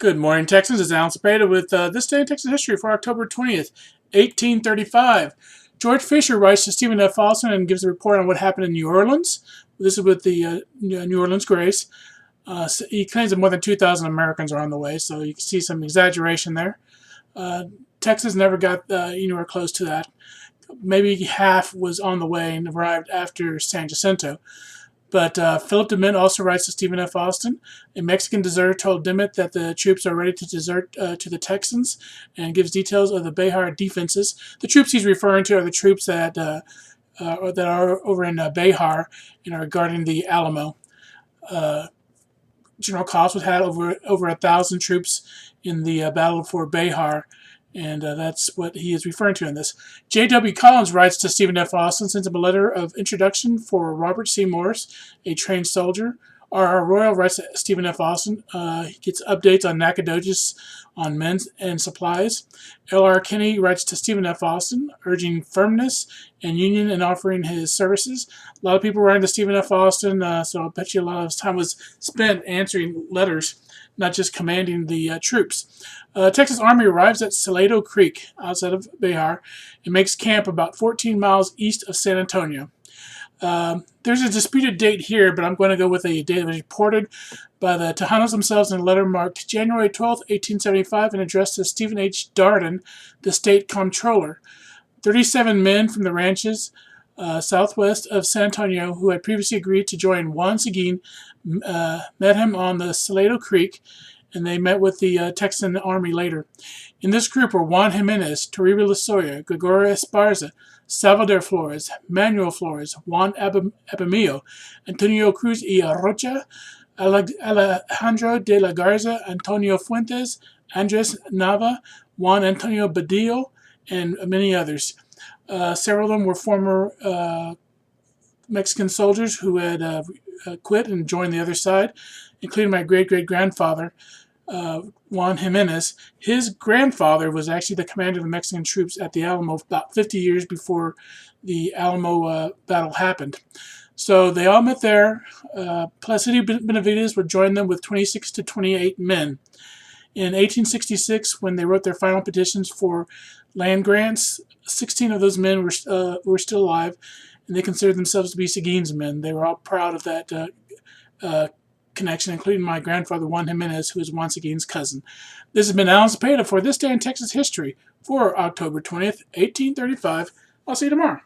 Good morning, Texans. It's Alan Cepeda with This Day in Texas History for October 20th, 1835. George Fisher writes to Stephen F. Austin and gives a report on what happened in New Orleans. This is with the New Orleans Grace. He claims that more than 2,000 Americans are on the way, so you can see some exaggeration there. Texas never got anywhere close to that. Maybe half was on the way and arrived after San Jacinto. But Philip DeMint also writes to Stephen F. Austin. A Mexican deserter told DeMint that the troops are ready to desert to the Texans and gives details of the Béxar defenses. The troops he's referring to are the troops that are over in Béxar and are guarding the Alamo. General Coswell had over 1,000 troops in the Battle for Béxar, and that's what he is referring to in this. J.W. Collins writes to Stephen F. Austin, sends him a letter of introduction for Robert C. Morris, a trained soldier. R.R. Royal writes to Stephen F. Austin. He gets updates on Nacogdoches, on men and supplies. L.R. Kinney writes to Stephen F. Austin, urging firmness and union and offering his services. A lot of people writing to Stephen F. Austin, so I bet you a lot of his time was spent answering letters, not just commanding the troops. Texas Army arrives at Salado Creek outside of Béxar and makes camp about 14 miles east of San Antonio. There's a disputed date here, but I'm going to go with a date that was reported by the Tejanos themselves in a letter marked January 12, 1875, and addressed to Stephen H. Darden, the state comptroller. 37 men from the ranches southwest of San Antonio, who had previously agreed to join Juan Seguin, met him on the Salado Creek, and they met with the Texan Army later. In this group were Juan Jimenez, Toribio Lozoya, Gregorio Esparza, Salvador Flores, Manuel Flores, Juan Abamillo, Antonio Cruz y Rocha, Alejandro de la Garza, Antonio Fuentes, Andres Nava, Juan Antonio Badillo, and many others. Several of them were former Mexican soldiers who had quit and joined the other side, including my great-great-grandfather, Juan Jimenez. His grandfather was actually the commander of the Mexican troops at the Alamo about 50 years before the Alamo battle happened. So they all met there. Placido Benavides would join them with 26 to 28 men. In 1866, when they wrote their final petitions for land grants, 16 of those men were still alive, and they considered themselves to be Seguin's men. They were all proud of that connection, including my grandfather, Juan Jimenez, who is Juan Seguin's cousin. This has been Alan Cepeda for This Day in Texas History for October 20th, 1835. I'll see you tomorrow.